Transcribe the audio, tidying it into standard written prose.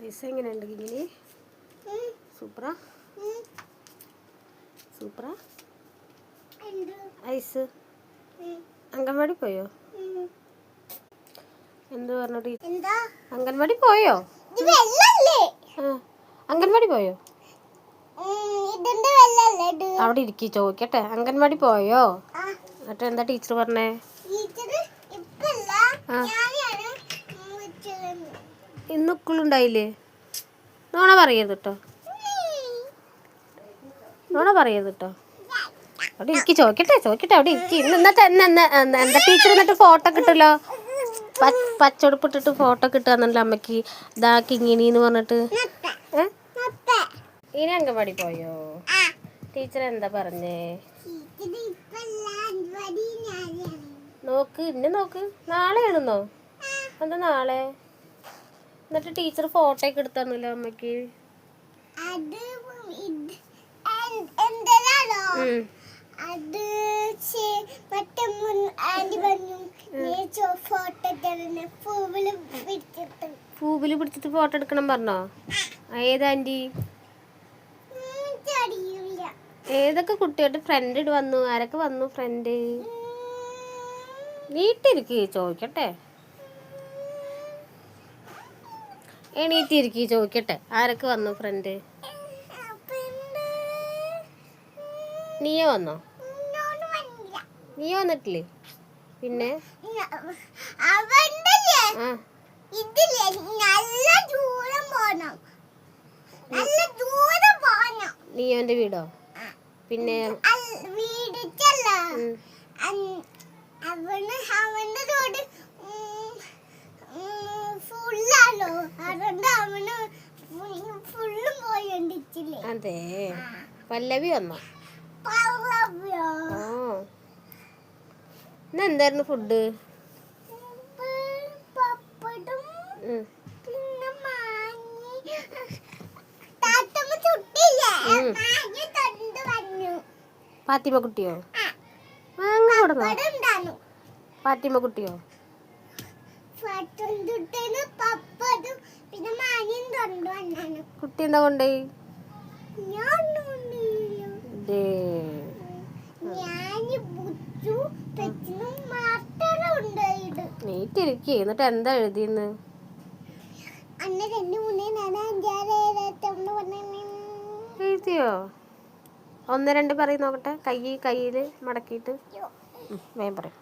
Ice എങ്ങനെയുണ്ട് കിങ്ങിണി? സൂപ്പറാ സൂപ്പറാ ഐസ്. അംഗൻവാടി പോയോ? എന്ത് പറഞ്ഞു ടീച്ചർ? അംഗൻവാടി പോയോ? അംഗൻവാടി പോയോ? അവിടെ ഇരിക്കി ചോദിക്കട്ടെ. അംഗൻവാടി പോയോ? എന്നിട്ട് എന്താ ടീച്ചർ പറഞ്ഞേ? ഇന്ന് ഉക്കുളുണ്ടായില്ലേ? നോണ പറയരുത് കേട്ടോ, നോണ പറയരുത് കേട്ടോ. അവിടെ ഇരിക്കി ചോദിക്കട്ടെ അവിടെ ഇരിക്കി. എന്നിട്ട് എന്താ ടീച്ചർ എന്നിട്ട് ഫോട്ടോ കിട്ടല്ലോ, പച്ചടുപ്പിട്ടിട്ട് ഫോട്ടോ കിട്ടാന്നല്ലോ അമ്മക്ക്. ഇതാ കിങ്ങിണിന്ന് പറഞ്ഞിട്ട്. ഇനി അംഗൻവാടി പോയോ? ടീച്ചർ എന്താ പറഞ്ഞേ? നോക്ക് ഇന്നെ നോക്ക്. നാളെ ആണെന്നോ? എന്താ നാളെ? എന്നിട്ട് ടീച്ചർ ഫോട്ടോ ഒക്കെ എടുത്തന്നല്ലോ അമ്മക്ക്. പൂവില് പിടിച്ചിട്ട് ഫോട്ടോ എടുക്കണം പറഞ്ഞോ? ഏതാൻറ്റി? ഏതൊക്കെ കുട്ടികളുടെ ഫ്രണ്ട് വന്നു? ആരൊക്കെ വന്നു ഫ്രണ്ട്? വീട്ടിലിരിക്കി ചോദിക്കട്ടെ, എണീറ്റിരിക്കി ചോദിക്കട്ടെ. ആരൊക്കെ വന്നു ഫ്രണ്ട്? നീയോ വന്നോ? നീയോ വന്നിട്ടില്ലേ? പിന്നെ നീയോന്റെ വീടോ? പിന്നെ അതെ, പല്ലവി വന്നോ? ഇന്ന് എന്തായിരുന്നു ഫുഡ്? പാത്തിമ കുട്ടിയോ? പാത്തിമ കുട്ടിയോ? കുട്ടി എന്താ കൊണ്ടുപോയി? നീറ്റിരിക്കേ. എന്നിട്ട് എന്താ എഴുതിന്ന്? എഴുതിയോ? 1 2 പറയും നോക്കട്ടെ. കയ്യില് മടക്കിയിട്ട് വേഗം പറയും.